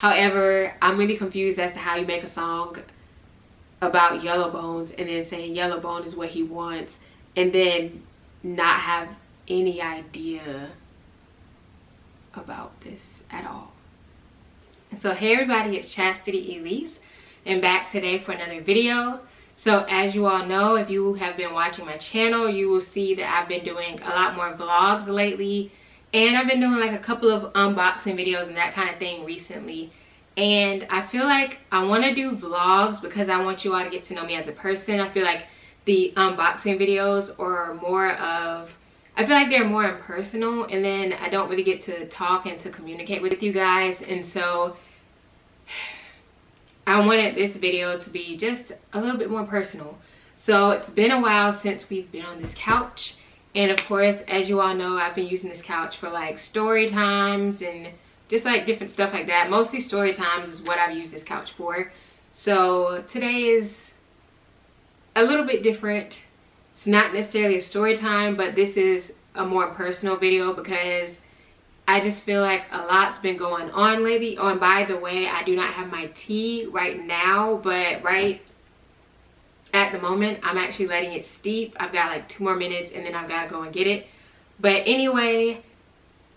However, I'm really confused as to how you make a song about yellow bones and then saying yellow bone is what he wants and then not have any idea about this at all. So hey everybody, it's Chastity Elise and back today for another video. So as you all know, if you have been watching my channel, you will see that I've been doing a lot more vlogs lately, and I've been doing like a couple of unboxing videos and that kind of thing recently. And I feel like I want to do vlogs because I want you all to get to know me as a person. I feel like the unboxing videos are more of, I feel like they're more impersonal, and then I don't really get to talk and to communicate with you guys. And so I wanted this video to be just a little bit more personal. So it's been a while since we've been on this couch. And of course, as you all know, I've been using this couch for like story times and just like different stuff like that. Mostly story times is what I've used this couch for. So today is a little bit different. It's not necessarily a story time, but this is a more personal video because I just feel like a lot's been going on lately. Oh, and by the way, I do not have my tea right now, but right at the moment, I'm actually letting it steep. I've got like 2 more minutes and then I've got to go and get it. But anyway,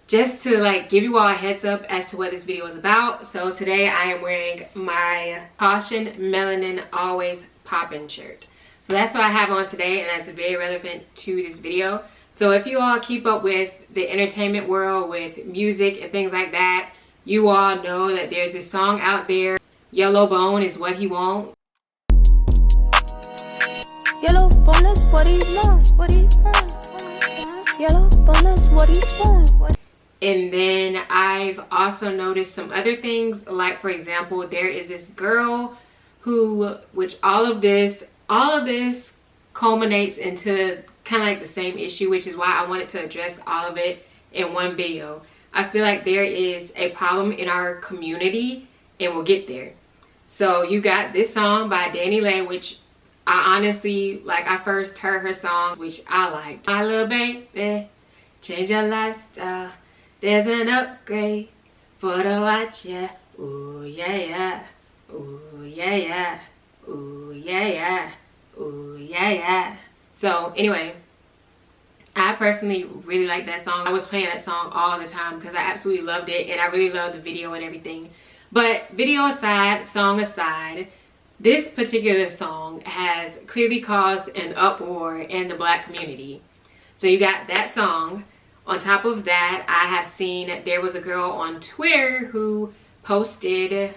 just to like give you all a heads up as to what this video is about. So today I am wearing my CASHION Melanin Always Poppin' shirt. So that's what I have on today, and that's very relevant to this video. So if you all keep up with the entertainment world, with music and things like that, you all know that there's this song out there, Yellow Bone is what he wants. Yellow bone is what he wants, what he wants. Yellow bone is what he wants. And then I've also noticed some other things, like for example, there is this girl who, which all of this culminates into kind of like the same issue, which is why I wanted to address all of it in one video. I feel like there is a problem in our community, and we'll get there. So you got this song by Danny Lay, which I honestly, like, I first heard her song, which I liked. My little baby, change your lifestyle. There's an upgrade for the watch, yeah. Ooh, yeah, yeah. Ooh, yeah, yeah. Ooh, yeah, yeah. Ooh, yeah, yeah. So anyway, I personally really like that song. I was playing that song all the time because I absolutely loved it, and I really loved the video and everything. But video aside, song aside, this particular song has clearly caused an uproar in the Black community. So you got that song. On top of that, I have seen there was a girl on Twitter who posted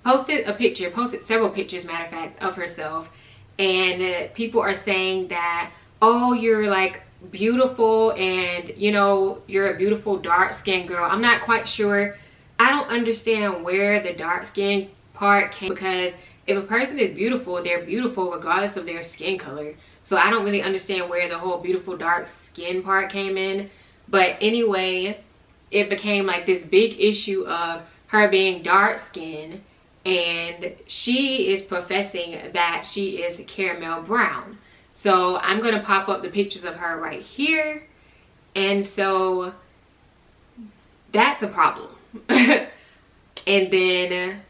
a picture, posted several pictures, matter of fact, of herself. And people are saying that, oh, you're like beautiful, and you know, you're a beautiful dark skinned girl. I'm not quite sure. I don't understand where the dark skin part came, because if a person is beautiful, they're beautiful regardless of their skin color. So I don't really understand where the whole beautiful dark skin part came in. But anyway, it became like this big issue of her being dark skinned, and she is professing that she is caramel brown. So I'm going to pop up the pictures of her right here. And so that's a problem. And then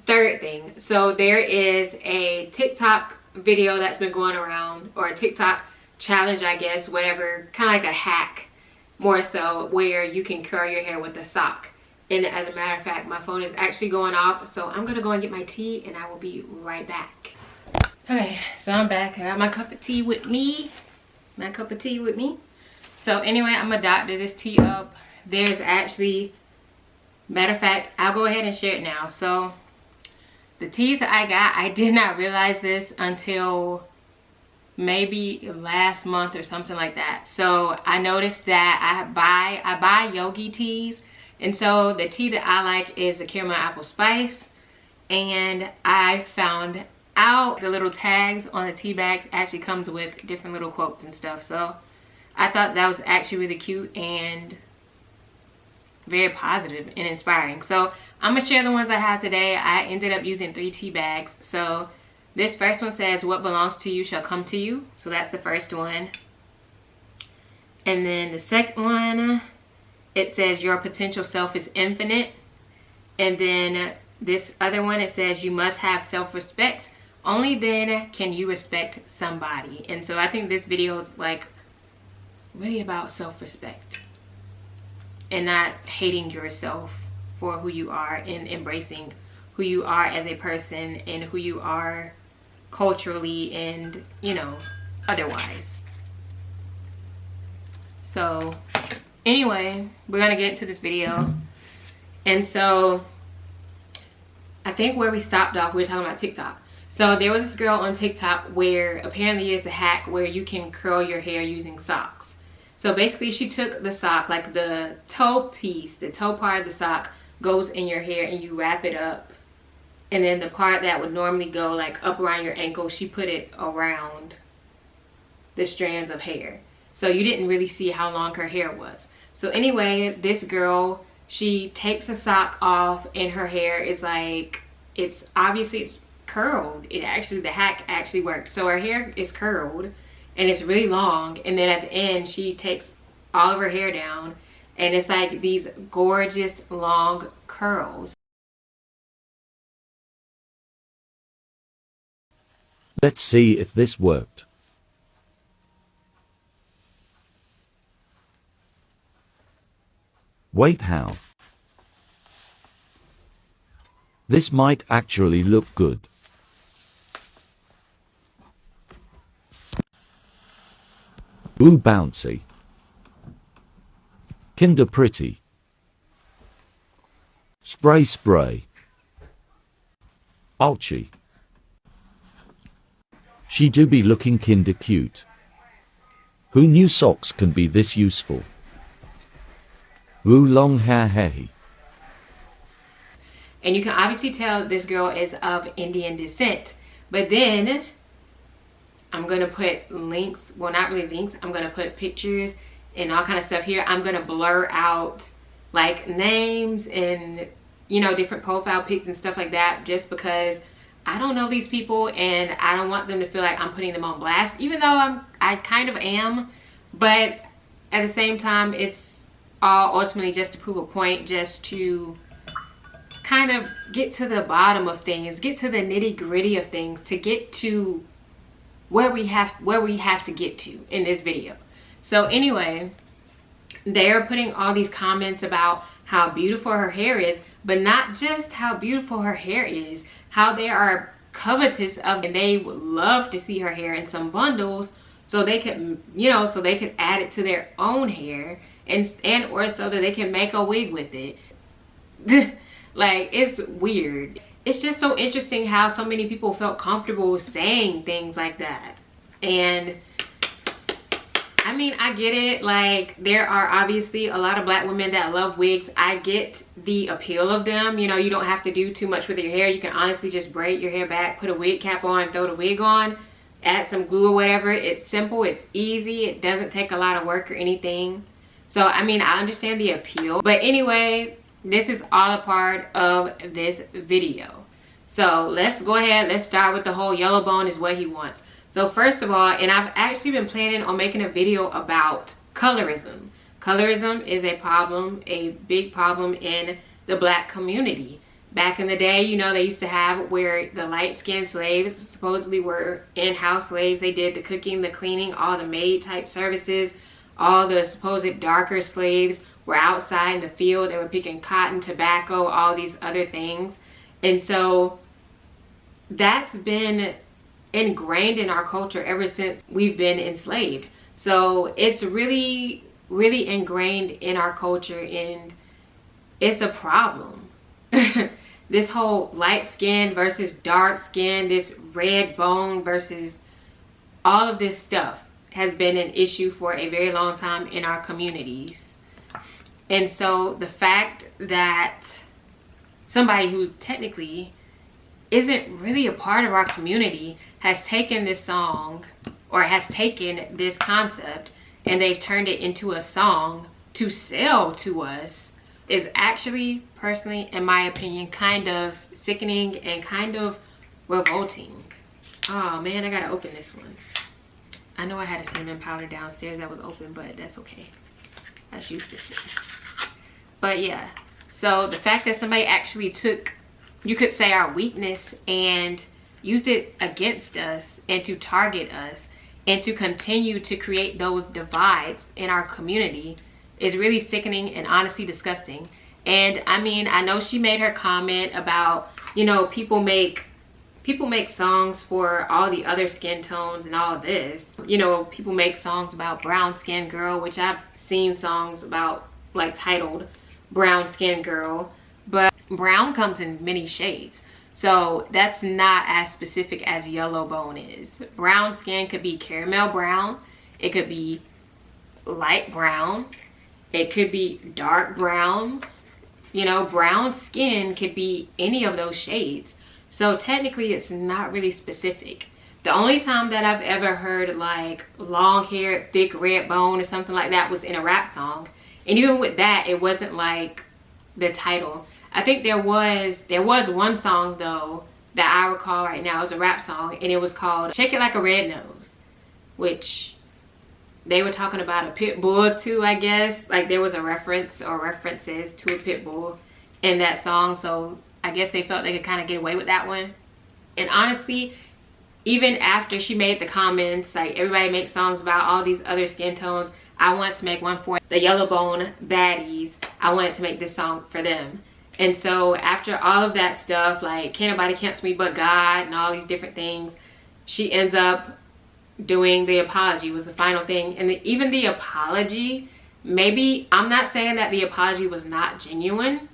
third thing, so there is a TikTok video that's been going around, or a TikTok challenge, I guess, whatever, kind of like a hack more so, where you can curl your hair with a sock. And as a matter of fact, my phone is actually going off, so I'm gonna go and get my tea and I will be right back. Okay, so I'm back. I got my cup of tea with me. So anyway, I'm gonna doctor this tea up. There's actually, matter of fact, I'll go ahead and share it now. So the teas that I got, I did not realize this until maybe last month or something like that. So I noticed that I buy yogi teas, and so the tea that I like is the caramel apple spice. And I found out the little tags on the tea bags actually comes with different little quotes and stuff. So I thought that was actually really cute and very positive and inspiring. So I'm gonna share the ones I have today. I ended up using 3 tea bags. So this first one says, what belongs to you shall come to you. So that's the first one. And then the second one, it says, your potential self is infinite. And then this other one, it says you must have self-respect. Only then can you respect somebody. And so I think this video is like really about self-respect and not hating yourself for who you are, and embracing who you are as a person and who you are culturally and, you know, otherwise. So anyway, we're gonna get into this video. And so I think where we stopped off, we were talking about TikTok. So there was this girl on TikTok where apparently it's a hack where you can curl your hair using socks. So basically she took the sock, like the toe piece, the toe part of the sock goes in your hair, and you wrap it up. And then the part that would normally go like up around your ankle, she put it around the strands of hair. So you didn't really see how long her hair was. So anyway, this girl, she takes a sock off and her hair is like, it's obviously it's curled. It actually, the hack actually worked. So her hair is curled and it's really long, and then at the end she takes all of her hair down and it's like these gorgeous long curls. Let's see if this worked. Wait, how? This might actually look good. Ooh, bouncy. Kinder pretty. Spray spray. Ouchie. She do be looking kinder cute. Who knew socks can be this useful? Ooh, long hair hey. And you can obviously tell this girl is of Indian descent. But then I'm gonna put links, well not really links, I'm gonna put pictures and all kind of stuff here. I'm gonna blur out like names and, you know, different profile pics and stuff like that, just because I don't know these people and I don't want them to feel like I'm putting them on blast, even though I kind of am. But at the same time, it's all ultimately just to prove a point, just to kind of get to the bottom of things, get to the nitty-gritty of things, to get to where we have to get to in this video. So anyway, they're putting all these comments about how beautiful her hair is, but not just how beautiful her hair is, how they are covetous of, and they would love to see her hair in some bundles so they could, you know, so they could add it to their own hair, and or so that they can make a wig with it. Like, it's weird. It's just so interesting how so many people felt comfortable saying things like that. And I mean, I get it. Like, there are obviously a lot of black women that love wigs. I get the appeal of them. You know, you don't have to do too much with your hair. You can honestly just braid your hair back, put a wig cap on, throw the wig on, add some glue or whatever. It's simple, it's easy, it doesn't take a lot of work or anything. So I mean, I understand the appeal. But anyway, this is all a part of this video. So let's go ahead, let's start with the whole yellow bone is what he wants. So first of all, and I've actually been planning on making a video about colorism. Colorism is a problem, a big problem in the black community. Back in the day, you know, they used to have where the light-skinned slaves supposedly were in-house slaves. They did the cooking, the cleaning, all the maid type services. All the supposed darker slaves were outside in the field. They were picking cotton, tobacco, all these other things. And so that's been ingrained in our culture ever since we've been enslaved. So it's really, really ingrained in our culture, and it's a problem. This whole light skin versus dark skin, this red bone versus all of this stuff has been an issue for a very long time in our communities. And so the fact that somebody who technically isn't really a part of our community has taken this song, or has taken this concept, and they've turned it into a song to sell to us, is actually, personally, in my opinion, kind of sickening and kind of revolting. Oh man, I gotta open this one. I know I had a cinnamon powder downstairs that was open, but that's okay. That's used to it. But yeah, So the fact that somebody actually took, you could say, our weakness and used it against us and to target us and to continue to create those divides in our community is really sickening and honestly disgusting. And I mean, I know she made her comment about, you know, people make songs for all the other skin tones and all of this. You know, people make songs about brown skin girl, which I've seen songs about, like, titled brown skin girl, but brown comes in many shades, so that's not as specific as yellow bone is. Brown skin could be caramel brown, it could be light brown, it could be dark brown. You know, brown skin could be any of those shades, so technically it's not really specific. The only time that I've ever heard like long hair, thick red bone or something like that was in a rap song. And even with that, it wasn't like the title. I think there was one song though that I recall right now. It was a rap song and it was called Shake It Like a Red Nose, which they were talking about a pit bull too, I guess. Like there was a reference or references to a pit bull in that song. So I guess they felt they could kind of get away with that one. And honestly, even after she made the comments, like everybody makes songs about all these other skin tones, I wanted to make one for the yellow bone baddies. I wanted to make this song for them. And so after all of that stuff, like can't nobody cancel me but God and all these different things, she ends up doing the apology was the final thing. And even the apology, maybe, I'm not saying that the apology was not genuine,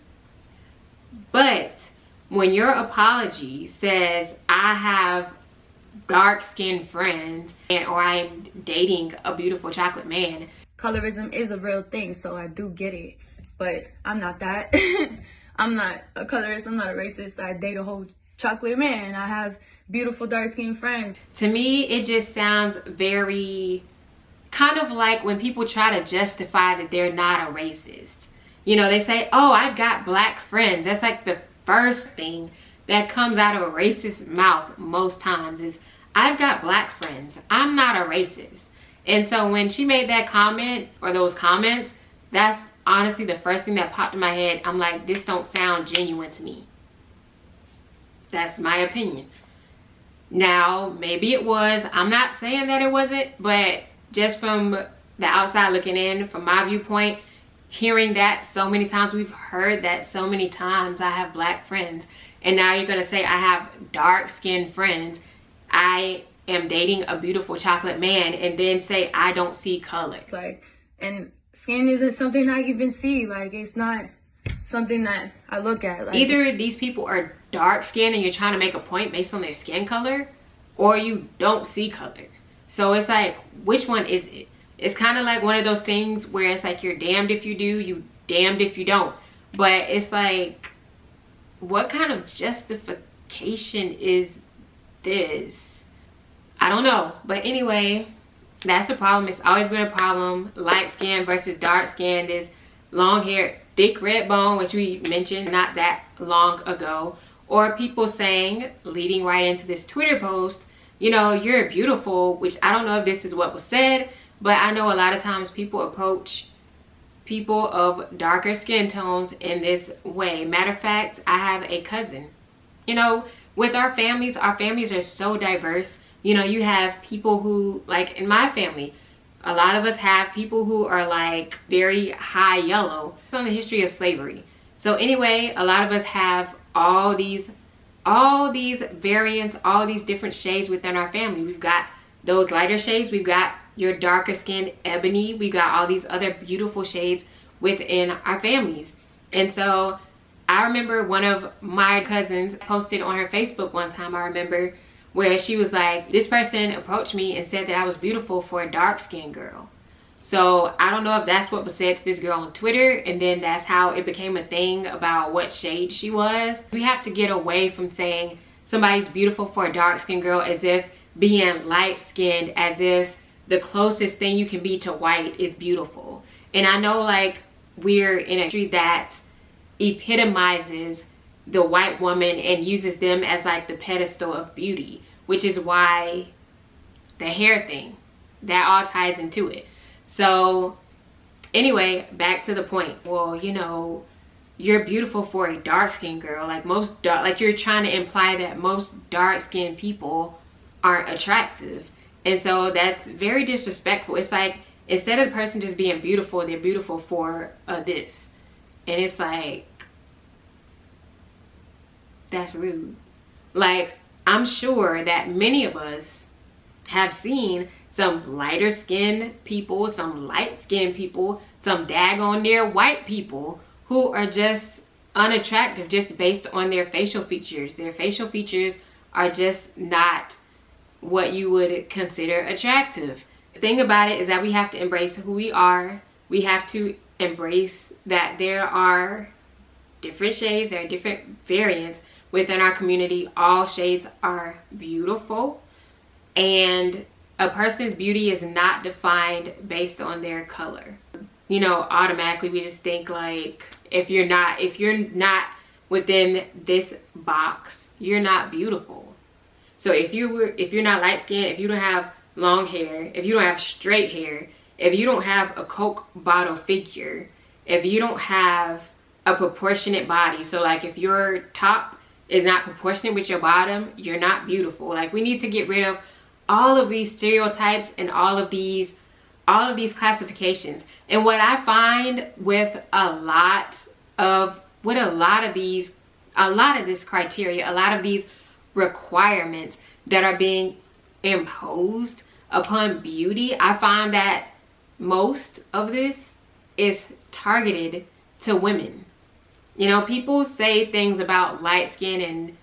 but when your apology says I have dark-skinned friends or I'm dating a beautiful chocolate man. Colorism is a real thing, so I do get it, but I'm not that. I'm not a colorist, I'm not a racist. I date a whole chocolate man. I have beautiful dark-skinned friends. To me, it just sounds very kind of like when people try to justify that they're not a racist. You know, they say, oh, I've got black friends. That's like the first thing that comes out of a racist's mouth most times is, I've got black friends. I'm not a racist. And so when she made that comment or those comments, that's honestly the first thing that popped in my head. I'm like, this don't sound genuine to me. That's my opinion. Now, maybe it was. I'm not saying that it wasn't, but just from the outside looking in, from my viewpoint, hearing that so many times, we've heard that so many times, I have black friends. And now you're going to say I have dark-skinned friends. I am dating a beautiful chocolate man, and then say I don't see color. Like, and skin isn't something I even see. Like, it's not something that I look at. Like, either these people are dark-skinned and you're trying to make a point based on their skin color, or you don't see color. So it's like, which one is it? It's kind of like one of those things where it's like you're damned if you do, you damned if you don't. But it's like, what kind of justification is this? I don't know. But anyway, that's a problem. It's always been a problem. Light skin versus dark skin. This long hair, thick red bone, which we mentioned not that long ago. Or people saying, leading right into this Twitter post, you know, you're beautiful, which I don't know if this is what was said, but I know a lot of times people approach people of darker skin tones in this way. Matter of fact, I have a cousin. You know, with our families are so diverse. You know, you have people who, like in my family, a lot of us have people who are like very high yellow. It's on the history of slavery. So anyway, a lot of us have all these variants, all these different shades within our family. We've got those lighter shades, we've got your darker skin ebony, we've got all these other beautiful shades within our families. And so I remember one of my cousins posted on her Facebook one time, I remember, where she was like, this person approached me and said that I was beautiful for a dark skinned girl. So I don't know if that's what was said to this girl on Twitter, and then that's how it became a thing about what shade she was. We have to get away from saying somebody's beautiful for a dark skinned girl as if being light skinned, as if the closest thing you can be to white is beautiful. And I know, like, we're in a country that epitomizes the white woman and uses them as like the pedestal of beauty, which is why the hair thing, that all ties into it. So anyway, back to the point. Well, you know, you're beautiful for a dark-skinned girl. Like most dark, like you're trying to imply that most dark-skinned people aren't attractive. And so that's very disrespectful. It's like, instead of the person just being beautiful, they're beautiful for this. And it's like, that's rude. Like, I'm sure that many of us have seen some lighter skinned people, some light skinned people, some daggone near white people who are just unattractive just based on their facial features. Their facial features are just not what you would consider attractive. The thing about it is that we have to embrace who we are. We have to embrace that there are different shades, there are different variants within our community. All shades are beautiful, and a person's beauty is not defined based on their color. You know, automatically we just think like, if you're not within this box, you're not beautiful. So if you're not light skinned, if you don't have long hair, if you don't have straight hair, if you don't have a Coke bottle figure, if you don't have a proportionate body, so like if your top is not proportionate with your bottom, you're not beautiful. Like, we need to get rid of all of these stereotypes and all of these classifications. And what I find with a lot of this criteria, a lot of these requirements that are being imposed upon beauty, I find that most of this is targeted to women. You know, people say things about light skin and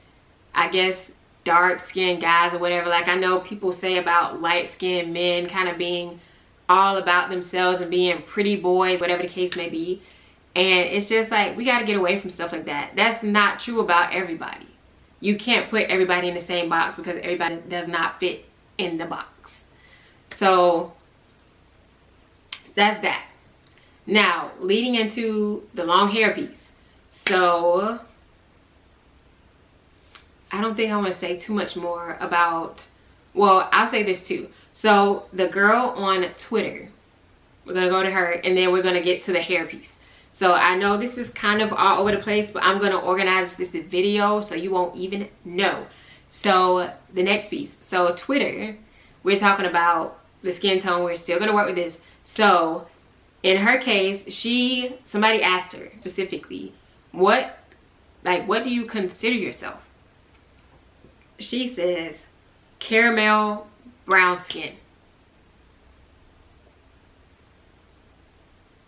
I guess dark skinned guys or whatever. Like, I know people say about light skinned men kind of being all about themselves and being pretty boys, whatever the case may be. And it's just like, we got to get away from stuff like that. That's not true about everybody. You can't put everybody in the same box because everybody does not fit in the box. So that's that. Now, leading into the long hair piece. So I don't think I want to say too much more about, well, I'll say this too. So the girl on Twitter, we're going to go to her and then we're going to get to the hair piece. So I know this is kind of all over the place, but I'm going to organize this video so you won't even know. So the next piece. So Twitter, we're talking about the skin tone. We're still going to work with this. So in her case, somebody asked her specifically, what do you consider yourself? She says caramel brown skin.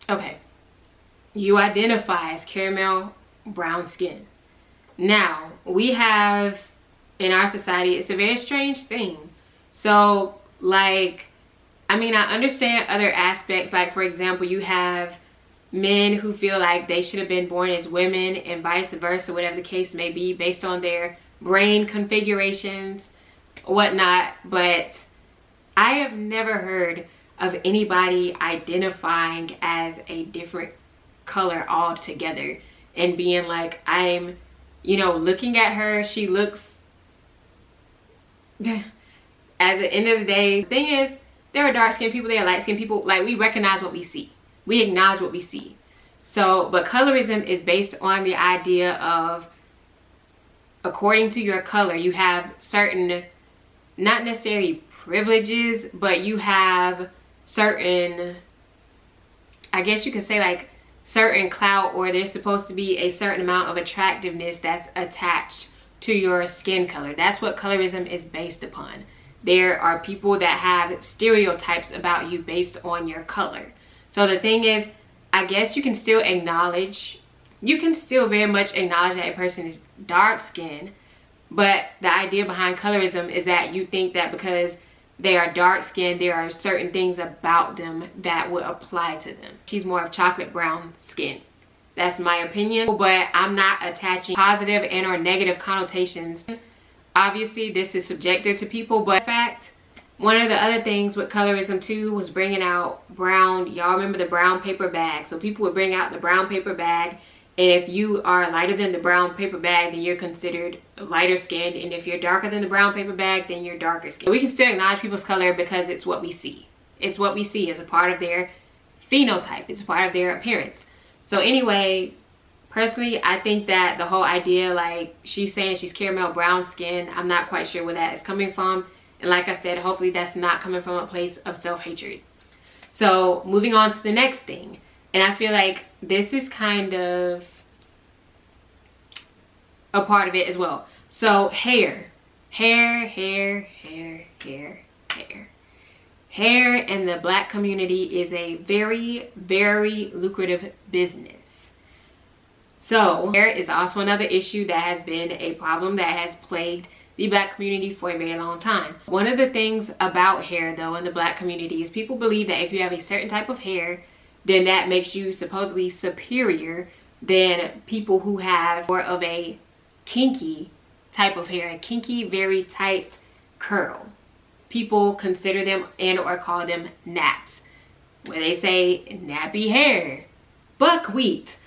Okay, you identify as caramel brown skin. Now, we have in our society, it's a very strange thing. So like, I mean, I understand other aspects. Like, for example, you have men who feel like they should have been born as women and vice versa, whatever the case may be, based on their brain configurations, whatnot. But I have never heard of anybody identifying as a different color altogether and being like, I'm, you know, looking at her, she looks, at the end of the day, the thing is, there are dark skinned people, there are light skinned people. Like, we recognize what we see. We acknowledge what we see. So, but colorism is based on the idea of, according to your color, you have certain, not necessarily privileges, but you have certain, I guess you could say like certain clout, or there's supposed to be a certain amount of attractiveness that's attached to your skin color. That's what colorism is based upon. There are people that have stereotypes about you based on your color. So the thing is, I guess you can still very much acknowledge that a person is dark skinned, but the idea behind colorism is that you think that because they are dark skinned, there are certain things about them that would apply to them. She's more of chocolate brown skin. That's my opinion, but I'm not attaching positive and or negative connotations. Obviously, this is subjective to people, but in fact, one of the other things with colorism too was bringing out brown. Y'all remember the brown paper bag? So people would bring out the brown paper bag, and if you are lighter than the brown paper bag, then you're considered lighter skinned, and if you're darker than the brown paper bag, then you're darker skinned. We can still acknowledge people's color because it's what we see. It's what we see as a part of their phenotype. It's a part of their appearance. So anyway, Personally, I think that the whole idea, like she's saying she's caramel brown skin, I'm not quite sure where that is coming from. And like I said, hopefully that's not coming from a place of self-hatred. So moving on to the next thing. And I feel like this is kind of a part of it as well. So hair in the Black community is a very, very lucrative business. So hair is also another issue that has been a problem that has plagued the Black community for a very long time. One of the things about hair though in the Black community is people believe that if you have a certain type of hair, then that makes you supposedly superior than people who have more of a kinky type of hair, a kinky, very tight curl. People consider them and or call them naps, where they say nappy hair, buckwheat,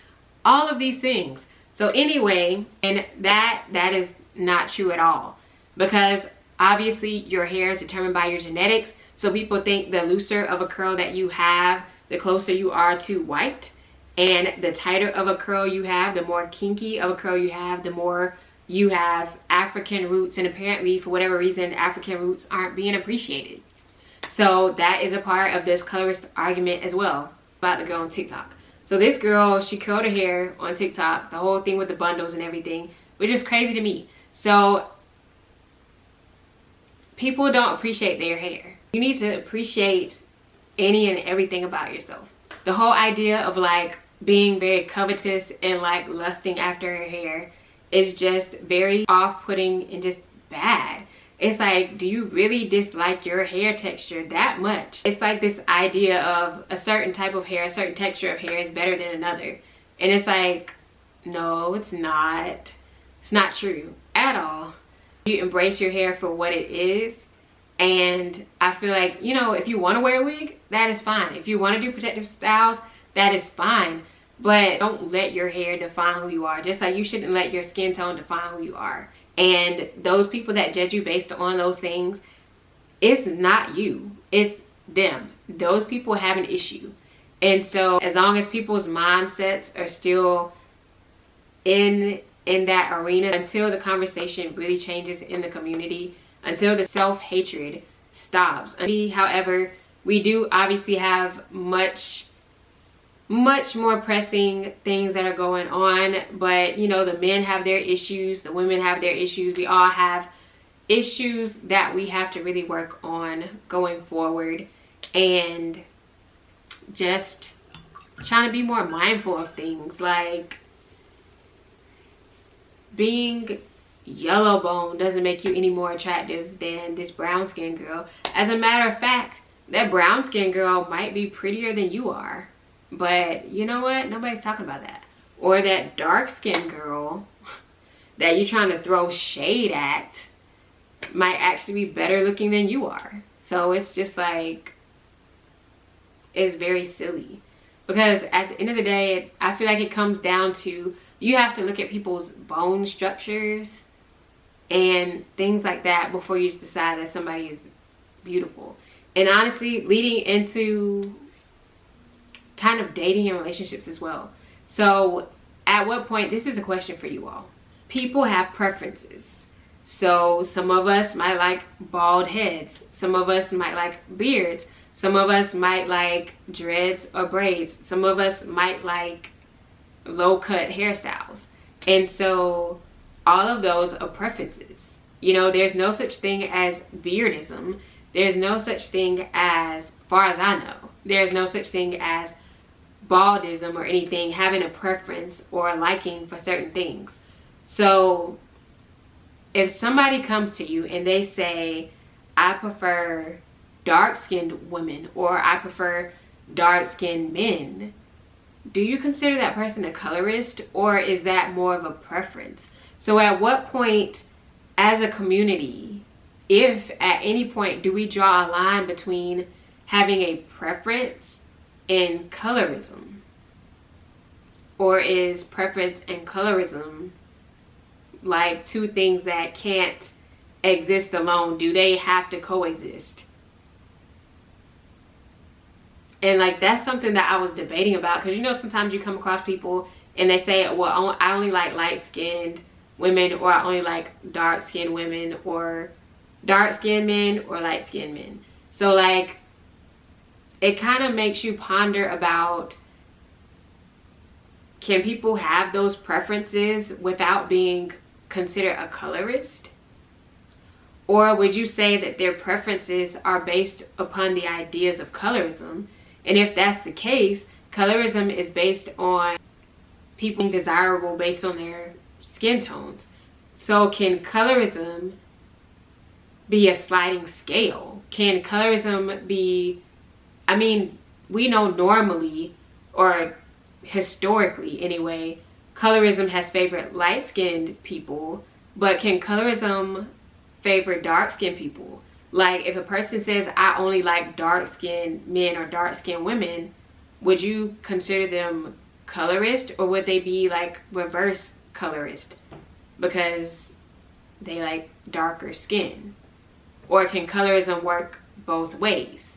all of these things. So anyway, and that is not true at all, because obviously your hair is determined by your genetics. So people think the looser of a curl that you have, the closer you are to white, and the tighter of a curl you have, the more kinky of a curl you have, the more you have African roots. And apparently for whatever reason, African roots aren't being appreciated. So that is a part of this colorist argument as well about the girl on TikTok. So this girl, she curled her hair on TikTok, the whole thing with the bundles and everything, which is crazy to me. So people don't appreciate their hair. You need to appreciate any and everything about yourself. The whole idea of like being very covetous and like lusting after her hair is just very off-putting and just bad. It's like, do you really dislike your hair texture that much? It's like this idea of a certain type of hair, a certain texture of hair is better than another. And it's like, no, it's not. It's not true at all. You embrace your hair for what it is. And I feel like, you know, if you want to wear a wig, that is fine. If you want to do protective styles, that is fine. But don't let your hair define who you are. Just like you shouldn't let your skin tone define who you are. And those people that judge you based on those things, it's not you, it's them. Those people have an issue. And so as long as people's mindsets are still in that arena, until the conversation really changes in the community, until the self-hatred stops. However, we do obviously have much more pressing things that are going on, but you know, the men have their issues, the women have their issues, we all have issues that we have to really work on going forward, and just trying to be more mindful of things. Like, being yellow bone doesn't make you any more attractive than this brown skin girl. As a matter of fact, that brown skin girl might be prettier than you are. But you know what? Nobody's talking about that. Or that dark skinned girl that you're trying to throw shade at might actually be better looking than you are. So it's just like, it's very silly. Because at the end of the day, I feel like it comes down to, you have to look at people's bone structures and things like that before you just decide that somebody is beautiful. And honestly, leading into kind of dating and relationships as well. So at what point, this is a question for you all. People have preferences. So some of us might like bald heads. Some of us might like beards. Some of us might like dreads or braids. Some of us might like low cut hairstyles. And so all of those are preferences. You know, there's no such thing as beardism. There's no such thing as far as I know, there's no such thing as baldism or anything, having a preference or a liking for certain things. So if somebody comes to you and they say, I prefer dark-skinned women or I prefer dark-skinned men, do you consider that person a colorist, or is that more of a preference? So at what point as a community, if at any point, do we draw a line between having a preference and colorism? Or is preference and colorism like two things that can't exist alone? Do they have to coexist? And like, that's something that I was debating about, because you know, sometimes you come across people and they say, well, I only like light-skinned women, or I only like dark-skinned women, or dark-skinned men, or light-skinned men. So like, it kind of makes you ponder about, can people have those preferences without being considered a colorist? Or would you say that their preferences are based upon the ideas of colorism? And if that's the case, colorism is based on people being desirable based on their skin tones. So can colorism be a sliding scale? Can colorism be, I mean, we know normally, or historically anyway, colorism has favored light-skinned people, but can colorism favor dark-skinned people? Like, if a person says, I only like dark-skinned men or dark-skinned women, would you consider them colorist, or would they be like reverse colorist because they like darker skin? Or can colorism work both ways?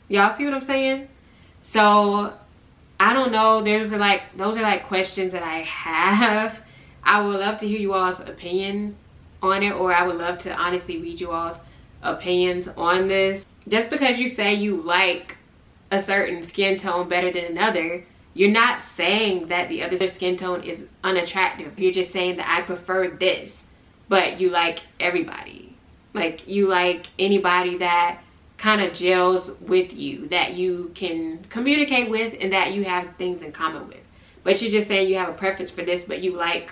Y'all see what I'm saying? So I don't know. Those are like questions that I have. I would love to hear you all's opinion on it, or I would love to honestly read you all's opinions on this. Just because you say you like a certain skin tone better than another, you're not saying that the other skin tone is unattractive. You're just saying that I prefer this, but you like everybody. Like, you like anybody that kind of gels with you, that you can communicate with, and that you have things in common with. But you're just saying you have a preference for this, but you like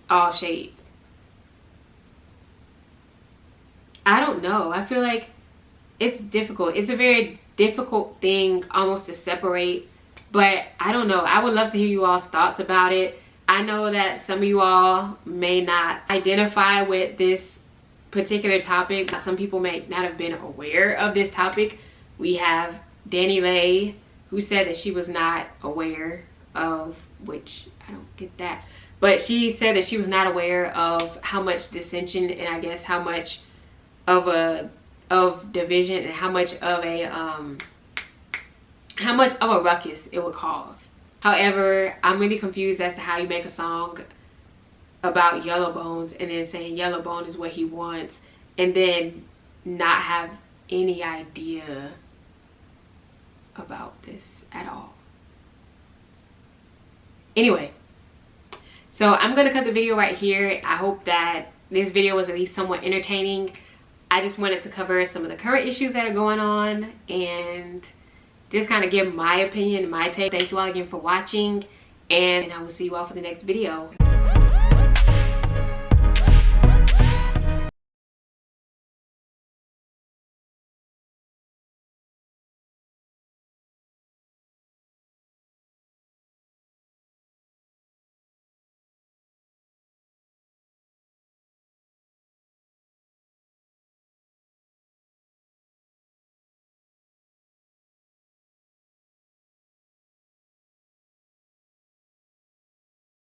all shades. I don't know. I feel like it's difficult. It's a very difficult thing almost to separate, but I don't know. I would love to hear you all's thoughts about it. I know that some of you all may not identify with this particular topic. Some people may not have been aware of this topic. We have Danny Lay, who said that she was not aware of, which I don't get that, but she said that she was not aware of how much dissension, and I guess how much of division, and how much of a ruckus it would cause. However, I'm really confused as to how you make a song about Yellow Bones and then saying Yellow Bone is what he wants, and then not have any idea about this at all. Anyway, so I'm gonna cut the video right here. I hope that this video was at least somewhat entertaining. I just wanted to cover some of the current issues that are going on and just kind of give my opinion, my take. Thank you all again for watching, and I will see you all for the next video.